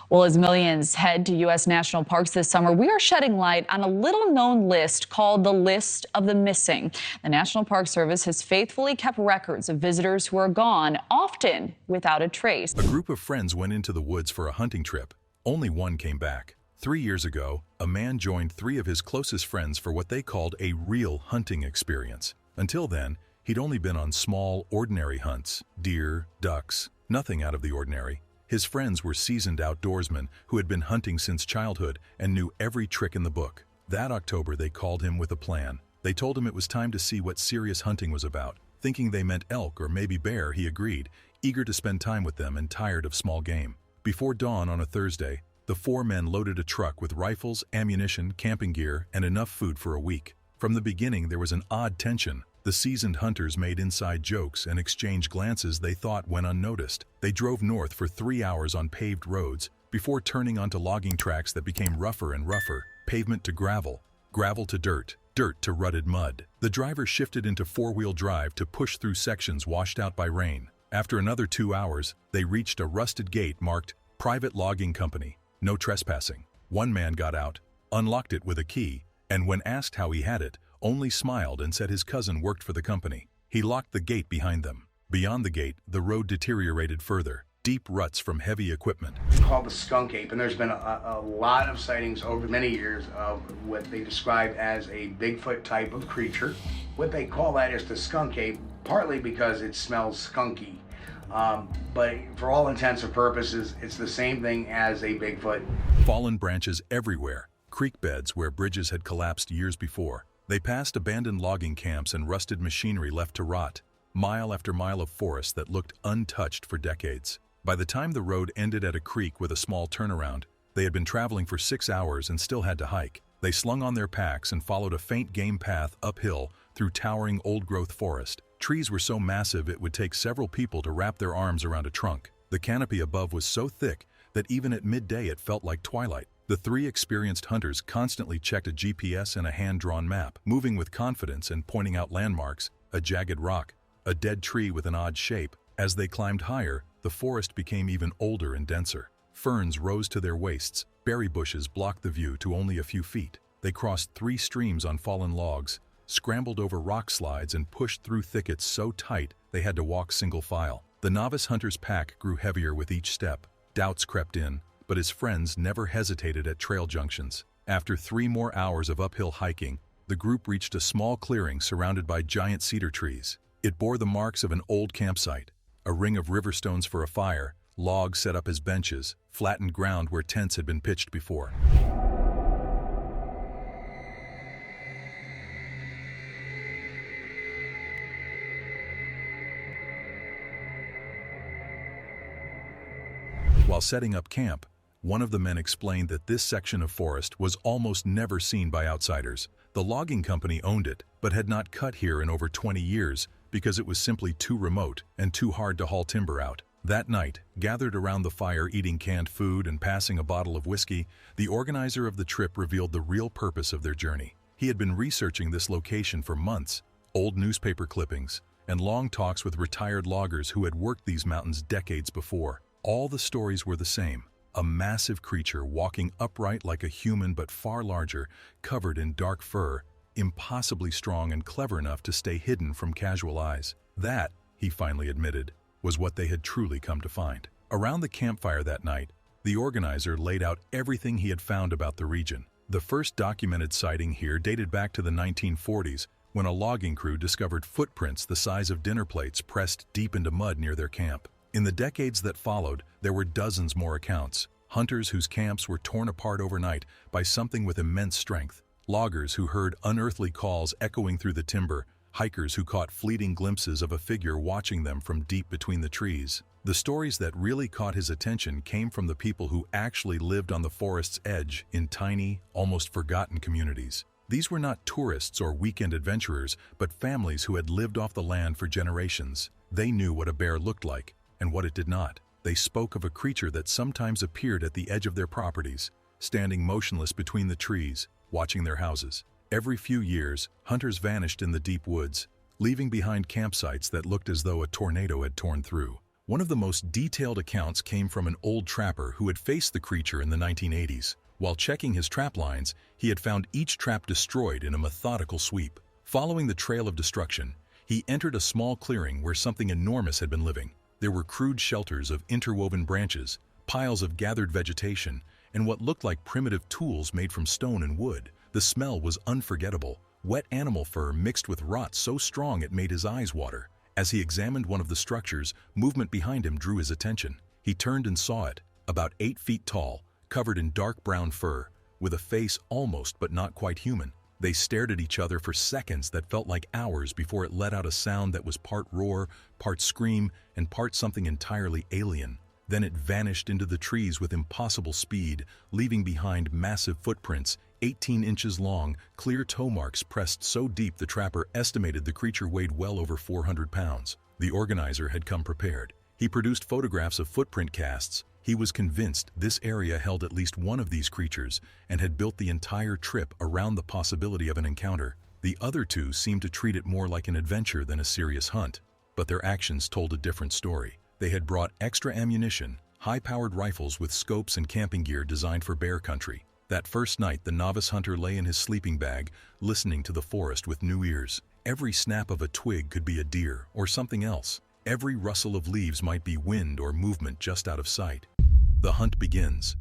Well, as millions head to U.S. national parks this summer, we are shedding light on a little-known list called the List of the Missing. The National Park Service has faithfully kept records of visitors who are gone, often without a trace. A group of friends went into the woods for a hunting trip. Only one came back. 3 years ago, a man joined 3 of his closest friends for what they called a real hunting experience. Until then, he'd only been on small, ordinary hunts, deer, ducks, nothing out of the ordinary. His friends were seasoned outdoorsmen who had been hunting since childhood and knew every trick in the book. That October, they called him with a plan. They told him it was time to see what serious hunting was about. Thinking they meant elk or maybe bear, he agreed, eager to spend time with them and tired of small game. Before dawn on a Thursday, the 4 men loaded a truck with rifles, ammunition, camping gear, and enough food for a week. From the beginning, there was an odd tension. The seasoned hunters made inside jokes and exchanged glances they thought went unnoticed. They drove north for 3 hours on paved roads before turning onto logging tracks that became rougher and rougher, pavement to gravel, gravel to dirt, dirt to rutted mud. The driver shifted into 4-wheel drive to push through sections washed out by rain. After another 2 hours, they reached a rusted gate marked Private Logging Company, no trespassing. One man got out, unlocked it with a key, and when asked how he had it, only smiled and said his cousin worked for the company. He locked the gate behind them. Beyond the gate, the road deteriorated further. Deep ruts from heavy equipment. It's called the skunk ape, and there's been a lot of sightings over many years of what they describe as a Bigfoot type of creature. What they call that is the skunk ape, partly because it smells skunky. But for all intents and purposes, it's the same thing as a Bigfoot. Fallen branches everywhere, creek beds where bridges had collapsed years before. They passed abandoned logging camps and rusted machinery left to rot, mile after mile of forest that looked untouched for decades. By the time the road ended at a creek with a small turnaround, they had been traveling for 6 hours and still had to hike. They slung on their packs and followed a faint game path uphill through towering old-growth forest. Trees were so massive it would take several people to wrap their arms around a trunk. The canopy above was so thick that even at midday it felt like twilight. The 3 experienced hunters constantly checked a GPS and a hand-drawn map, moving with confidence and pointing out landmarks, a jagged rock, a dead tree with an odd shape. As they climbed higher, the forest became even older and denser. Ferns rose to their waists, berry bushes blocked the view to only a few feet. They crossed 3 streams on fallen logs, scrambled over rock slides and pushed through thickets so tight they had to walk single file. The novice hunter's pack grew heavier with each step. Doubts crept in, but his friends never hesitated at trail junctions. After 3 more hours of uphill hiking, the group reached a small clearing surrounded by giant cedar trees. It bore the marks of an old campsite, a ring of river stones for a fire, logs set up as benches, flattened ground where tents had been pitched before. While setting up camp, one of the men explained that this section of forest was almost never seen by outsiders. The logging company owned it, but had not cut here in over 20 years because it was simply too remote and too hard to haul timber out. That night, gathered around the fire eating canned food and passing a bottle of whiskey, the organizer of the trip revealed the real purpose of their journey. He had been researching this location for months, old newspaper clippings, and long talks with retired loggers who had worked these mountains decades before. All the stories were the same. A massive creature walking upright like a human but far larger, covered in dark fur, impossibly strong and clever enough to stay hidden from casual eyes. That, he finally admitted, was what they had truly come to find. Around the campfire that night, the organizer laid out everything he had found about the region. The first documented sighting here dated back to the 1940s, when a logging crew discovered footprints the size of dinner plates pressed deep into mud near their camp. In the decades that followed, there were dozens more accounts. Hunters whose camps were torn apart overnight by something with immense strength. Loggers who heard unearthly calls echoing through the timber. Hikers who caught fleeting glimpses of a figure watching them from deep between the trees. The stories that really caught his attention came from the people who actually lived on the forest's edge in tiny, almost forgotten communities. These were not tourists or weekend adventurers, but families who had lived off the land for generations. They knew what a bear looked like and what it did not. They spoke of a creature that sometimes appeared at the edge of their properties, standing motionless between the trees, watching their houses. Every few years, hunters vanished in the deep woods, leaving behind campsites that looked as though a tornado had torn through. One of the most detailed accounts came from an old trapper who had faced the creature in the 1980s. While checking his trap lines, he had found each trap destroyed in a methodical sweep. Following the trail of destruction, he entered a small clearing where something enormous had been living. There were crude shelters of interwoven branches, piles of gathered vegetation, and what looked like primitive tools made from stone and wood. The smell was unforgettable, wet animal fur mixed with rot so strong it made his eyes water. As he examined one of the structures, movement behind him drew his attention. He turned and saw it, about 8 feet tall, covered in dark brown fur, with a face almost but not quite human. They stared at each other for seconds that felt like hours before it let out a sound that was part roar, part scream, and part something entirely alien. Then it vanished into the trees with impossible speed, leaving behind massive footprints, 18 inches long, clear toe marks pressed so deep the trapper estimated the creature weighed well over 400 pounds. The organizer had come prepared. He produced photographs of footprint casts. He was convinced this area held at least one of these creatures and had built the entire trip around the possibility of an encounter. The other two seemed to treat it more like an adventure than a serious hunt, but their actions told a different story. They had brought extra ammunition, high-powered rifles with scopes and camping gear designed for bear country. That first night, the novice hunter lay in his sleeping bag, listening to the forest with new ears. Every snap of a twig could be a deer or something else. Every rustle of leaves might be wind or movement just out of sight. The hunt begins.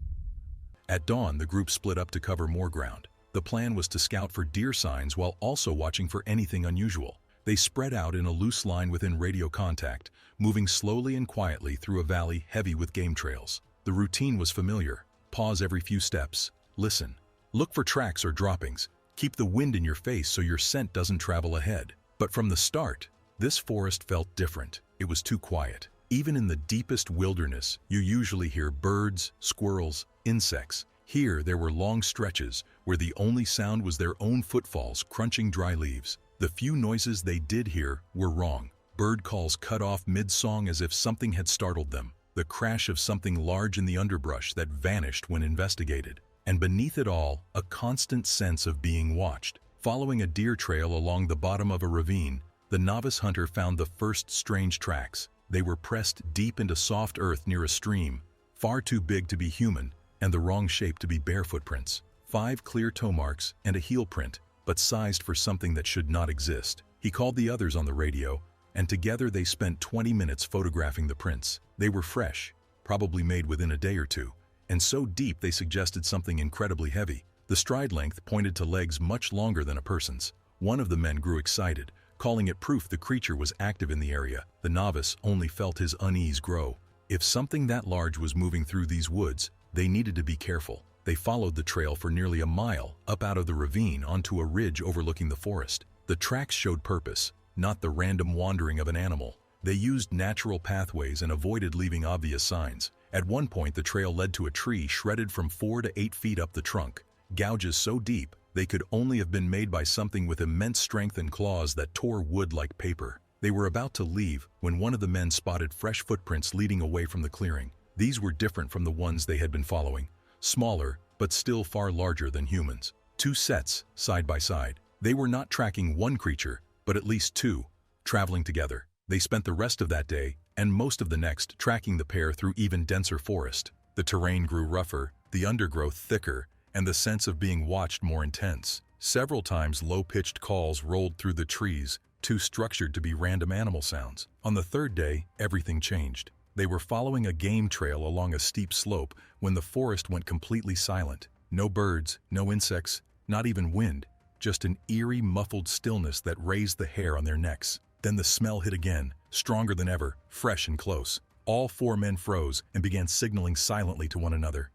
At dawn, the group split up to cover more ground. The plan was to scout for deer signs while also watching for anything unusual. They spread out in a loose line within radio contact, moving slowly and quietly through a valley heavy with game trails. The routine was familiar. Pause every few steps. Listen. Look for tracks or droppings. Keep the wind in your face so your scent doesn't travel ahead. But from the start, this forest felt different. It was too quiet. Even in the deepest wilderness, you usually hear birds, squirrels, insects. Here, there were long stretches where the only sound was their own footfalls crunching dry leaves. The few noises they did hear were wrong. Bird calls cut off mid-song as if something had startled them. The crash of something large in the underbrush that vanished when investigated. And beneath it all, a constant sense of being watched. Following a deer trail along the bottom of a ravine, the novice hunter found the first strange tracks. They were pressed deep into soft earth near a stream, far too big to be human and the wrong shape to be bear footprints. 5 clear toe marks and a heel print, but sized for something that should not exist. He called the others on the radio, and together they spent 20 minutes photographing the prints. They were fresh, probably made within a day or two, and so deep they suggested something incredibly heavy. The stride length pointed to legs much longer than a person's. One of the men grew excited, calling it proof the creature was active in the area. The novice only felt his unease grow. If something that large was moving through these woods, they needed to be careful. They followed the trail for nearly a mile, up out of the ravine onto a ridge overlooking the forest. The tracks showed purpose, not the random wandering of an animal. They used natural pathways and avoided leaving obvious signs. At one point, the trail led to a tree shredded from 4 to 8 feet up the trunk. Gouges so deep, they could only have been made by something with immense strength and claws that tore wood like paper. They were about to leave when one of the men spotted fresh footprints leading away from the clearing. These were different from the ones they had been following. Smaller, but still far larger than humans. 2 sets, side by side. They were not tracking one creature, but at least 2, traveling together. They spent the rest of that day, and most of the next, tracking the pair through even denser forest. The terrain grew rougher, the undergrowth thicker, and the sense of being watched more intense. Several times low-pitched calls rolled through the trees, too structured to be random animal sounds. On the 3rd day, everything changed. They were following a game trail along a steep slope when the forest went completely silent. No birds, no insects, not even wind, just an eerie, muffled stillness that raised the hair on their necks. Then the smell hit again, stronger than ever, fresh and close. All 4 men froze and began signaling silently to one another.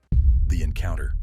The encounter.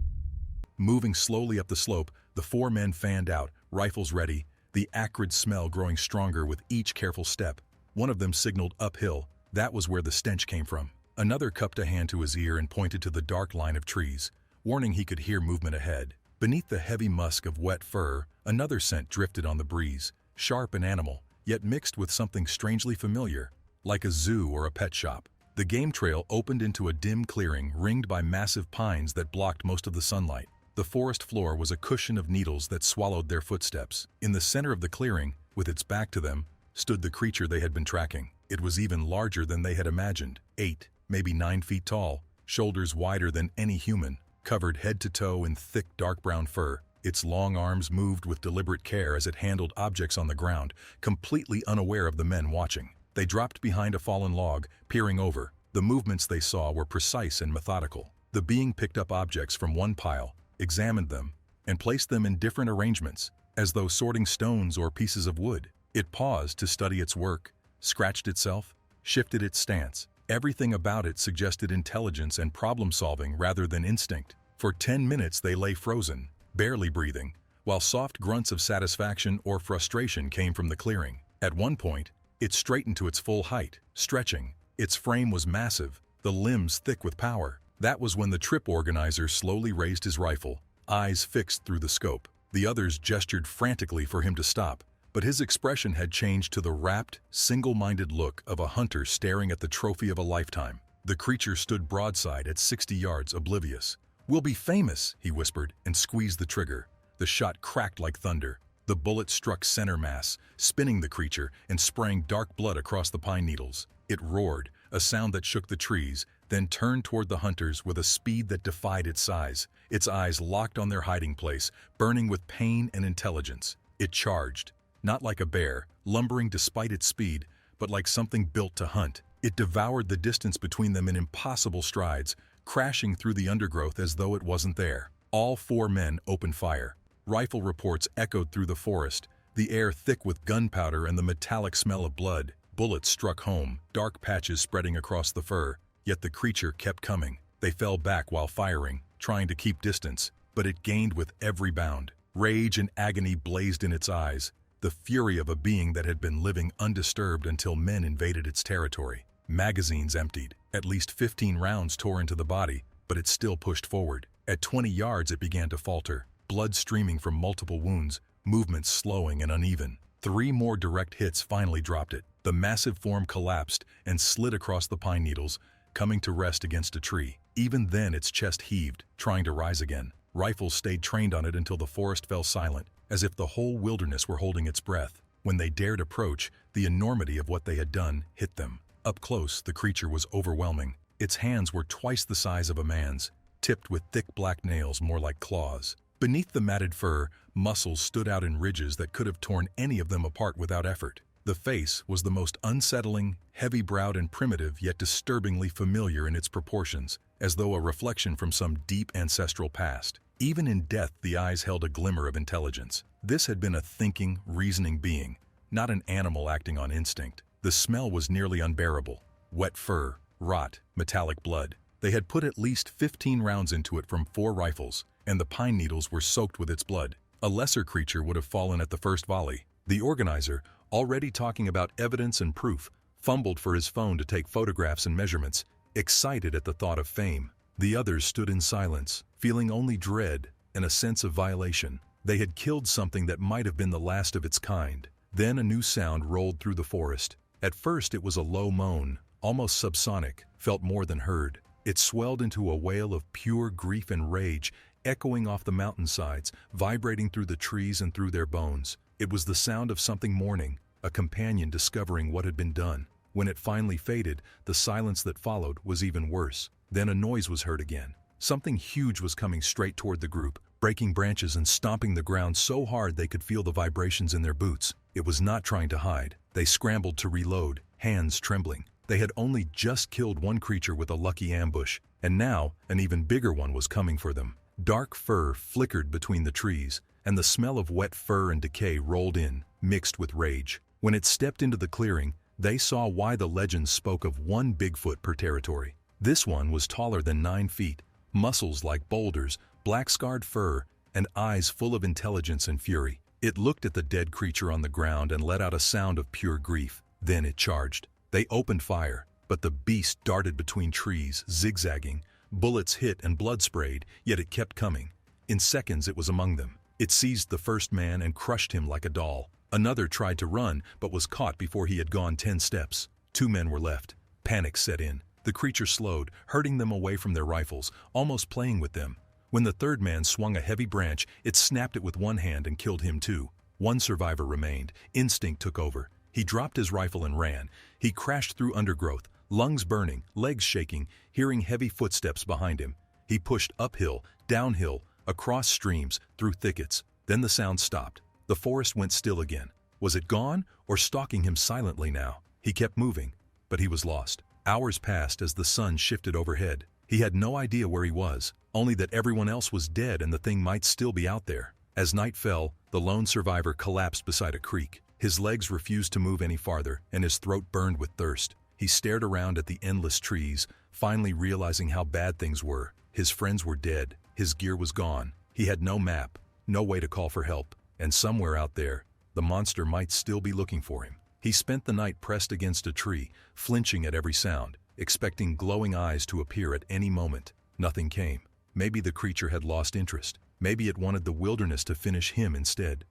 Moving slowly up the slope, the 4 men fanned out, rifles ready, the acrid smell growing stronger with each careful step. One of them signaled uphill. That was where the stench came from. Another cupped a hand to his ear and pointed to the dark line of trees, warning he could hear movement ahead. Beneath the heavy musk of wet fur, another scent drifted on the breeze, sharp and animal, yet mixed with something strangely familiar, like a zoo or a pet shop. The game trail opened into a dim clearing ringed by massive pines that blocked most of the sunlight. The forest floor was a cushion of needles that swallowed their footsteps. In the center of the clearing, with its back to them, stood the creature they had been tracking. It was even larger than they had imagined, 8, maybe 9 feet tall, shoulders wider than any human, covered head to toe in thick dark brown fur. Its long arms moved with deliberate care as it handled objects on the ground, completely unaware of the men watching. They dropped behind a fallen log, peering over. The movements they saw were precise and methodical. The being picked up objects from one pile, examined them, and placed them in different arrangements, as though sorting stones or pieces of wood. It paused to study its work, scratched itself, shifted its stance. Everything about it suggested intelligence and problem-solving rather than instinct. For 10 minutes they lay frozen, barely breathing, while soft grunts of satisfaction or frustration came from the clearing. At one point, it straightened to its full height, stretching. Its frame was massive, the limbs thick with power. That was when the trip organizer slowly raised his rifle, eyes fixed through the scope. The others gestured frantically for him to stop, but his expression had changed to the rapt, single-minded look of a hunter staring at the trophy of a lifetime. The creature stood broadside at 60 yards, oblivious. "We'll be famous," he whispered, and squeezed the trigger. The shot cracked like thunder. The bullet struck center mass, spinning the creature and spraying dark blood across the pine needles. It roared, a sound that shook the trees, then turned toward the hunters with a speed that defied its size. Its eyes locked on their hiding place, burning with pain and intelligence. It charged, not like a bear, lumbering despite its speed, but like something built to hunt. It devoured the distance between them in impossible strides, crashing through the undergrowth as though it wasn't there. All 4 men opened fire. Rifle reports echoed through the forest, the air thick with gunpowder and the metallic smell of blood. Bullets struck home, dark patches spreading across the fur, yet the creature kept coming. They fell back while firing, trying to keep distance, but it gained with every bound. Rage and agony blazed in its eyes, the fury of a being that had been living undisturbed until men invaded its territory. Magazines emptied. At least 15 rounds tore into the body, but it still pushed forward. At 20 yards it began to falter, blood streaming from multiple wounds, movements slowing and uneven. 3 more direct hits finally dropped it. The massive form collapsed and slid across the pine needles, coming to rest against a tree. Even then its chest heaved, trying to rise again. Rifles stayed trained on it until the forest fell silent, as if the whole wilderness were holding its breath. When they dared approach, the enormity of what they had done hit them. Up close, the creature was overwhelming. Its hands were twice the size of a man's, tipped with thick black nails more like claws. Beneath the matted fur, muscles stood out in ridges that could have torn any of them apart without effort. The face was the most unsettling, heavy-browed and primitive, yet disturbingly familiar in its proportions, as though a reflection from some deep ancestral past. Even in death, the eyes held a glimmer of intelligence. This had been a thinking, reasoning being, not an animal acting on instinct. The smell was nearly unbearable. Wet fur, rot, metallic blood. They had put at least 15 rounds into it from 4 rifles, and the pine needles were soaked with its blood. A lesser creature would have fallen at the first volley. The organizer, already talking about evidence and proof, fumbled for his phone to take photographs and measurements, excited at the thought of fame. The others stood in silence, feeling only dread and a sense of violation. They had killed something that might have been the last of its kind. Then a new sound rolled through the forest. At first it was a low moan, almost subsonic, felt more than heard. It swelled into a wail of pure grief and rage, echoing off the mountainsides, vibrating through the trees and through their bones. It was the sound of something mourning, a companion discovering what had been done. When it finally faded, the silence that followed was even worse. Then a noise was heard again. Something huge was coming straight toward the group, breaking branches and stomping the ground so hard they could feel the vibrations in their boots. It was not trying to hide. They scrambled to reload, hands trembling. They had only just killed one creature with a lucky ambush, and now an even bigger one was coming for them. Dark fur flickered between the trees, and the smell of wet fur and decay rolled in, mixed with rage. When it stepped into the clearing, they saw why the legends spoke of 1 Bigfoot per territory. This one was taller than 9 feet, muscles like boulders, black-scarred fur, and eyes full of intelligence and fury. It looked at the dead creature on the ground and let out a sound of pure grief. Then it charged. They opened fire, but the beast darted between trees, zigzagging. Bullets hit and blood sprayed, yet it kept coming. In seconds it was among them. It seized the first man and crushed him like a doll. Another tried to run, but was caught before he had gone 10 steps. 2 men were left. Panic set in. The creature slowed, herding them away from their rifles, almost playing with them. When the third man swung a heavy branch, it snapped it with one hand and killed him too. 1 survivor remained. Instinct took over. He dropped his rifle and ran. He crashed through undergrowth, lungs burning, legs shaking, hearing heavy footsteps behind him. He pushed uphill, downhill, across streams, through thickets. Then the sound stopped. The forest went still again. Was it gone or stalking him silently now? He kept moving, but he was lost. Hours passed as the sun shifted overhead. He had no idea where he was, only that everyone else was dead and the thing might still be out there. As night fell, the lone survivor collapsed beside a creek. His legs refused to move any farther, and his throat burned with thirst. He stared around at the endless trees, finally realizing how bad things were. His friends were dead. His gear was gone. He had no map, no way to call for help, and somewhere out there, the monster might still be looking for him. He spent the night pressed against a tree, flinching at every sound, expecting glowing eyes to appear at any moment. Nothing came. Maybe the creature had lost interest. Maybe it wanted the wilderness to finish him instead.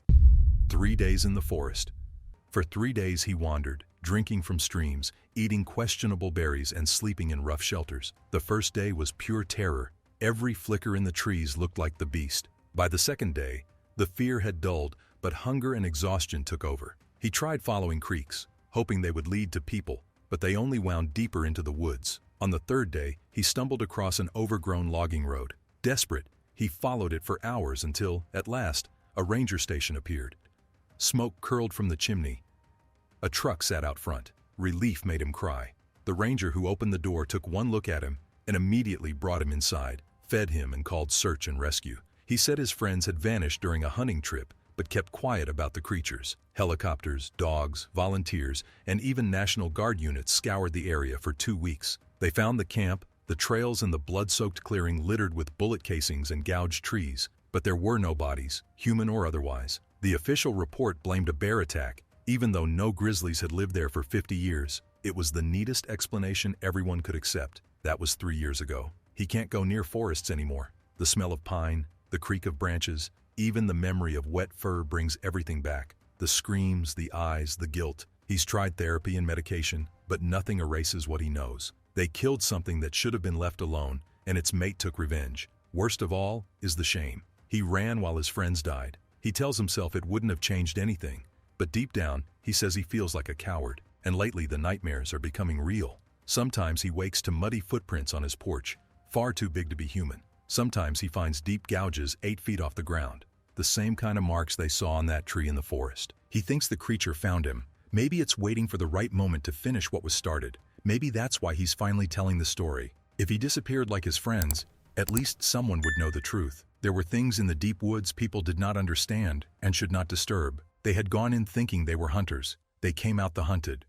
3 days in the forest. For 3 days he wandered, drinking from streams, eating questionable berries, and sleeping in rough shelters. The first day was pure terror. Every flicker in the trees looked like the beast. By the second day, the fear had dulled, but hunger and exhaustion took over. He tried following creeks, hoping they would lead to people, but they only wound deeper into the woods. On the third day, he stumbled across an overgrown logging road. Desperate, he followed it for hours until, at last, a ranger station appeared. Smoke curled from the chimney. A truck sat out front. Relief made him cry. The ranger who opened the door took one look at him and immediately brought him inside, fed him, and called search and rescue. He said his friends had vanished during a hunting trip, but kept quiet about the creatures. Helicopters, dogs, volunteers, and even National Guard units scoured the area for 2 weeks. They found the camp, the trails, and the blood-soaked clearing littered with bullet casings and gouged trees, but there were no bodies, human or otherwise. The official report blamed a bear attack, even though no grizzlies had lived there for 50 years. It was the neatest explanation everyone could accept. That was 3 years ago. He can't go near forests anymore. The smell of pine, the creak of branches, even the memory of wet fur brings everything back. The screams, the eyes, the guilt. He's tried therapy and medication, but nothing erases what he knows. They killed something that should have been left alone, and its mate took revenge. Worst of all is the shame. He ran while his friends died. He tells himself it wouldn't have changed anything, but deep down, he says he feels like a coward. And lately the nightmares are becoming real. Sometimes he wakes to muddy footprints on his porch, far too big to be human. Sometimes he finds deep gouges 8 feet off the ground, the same kind of marks they saw on that tree in the forest. He thinks the creature found him. Maybe it's waiting for the right moment to finish what was started. Maybe that's why he's finally telling the story. If he disappeared like his friends, at least someone would know the truth. There were things in the deep woods people did not understand and should not disturb. They had gone in thinking they were hunters. They came out the hunted.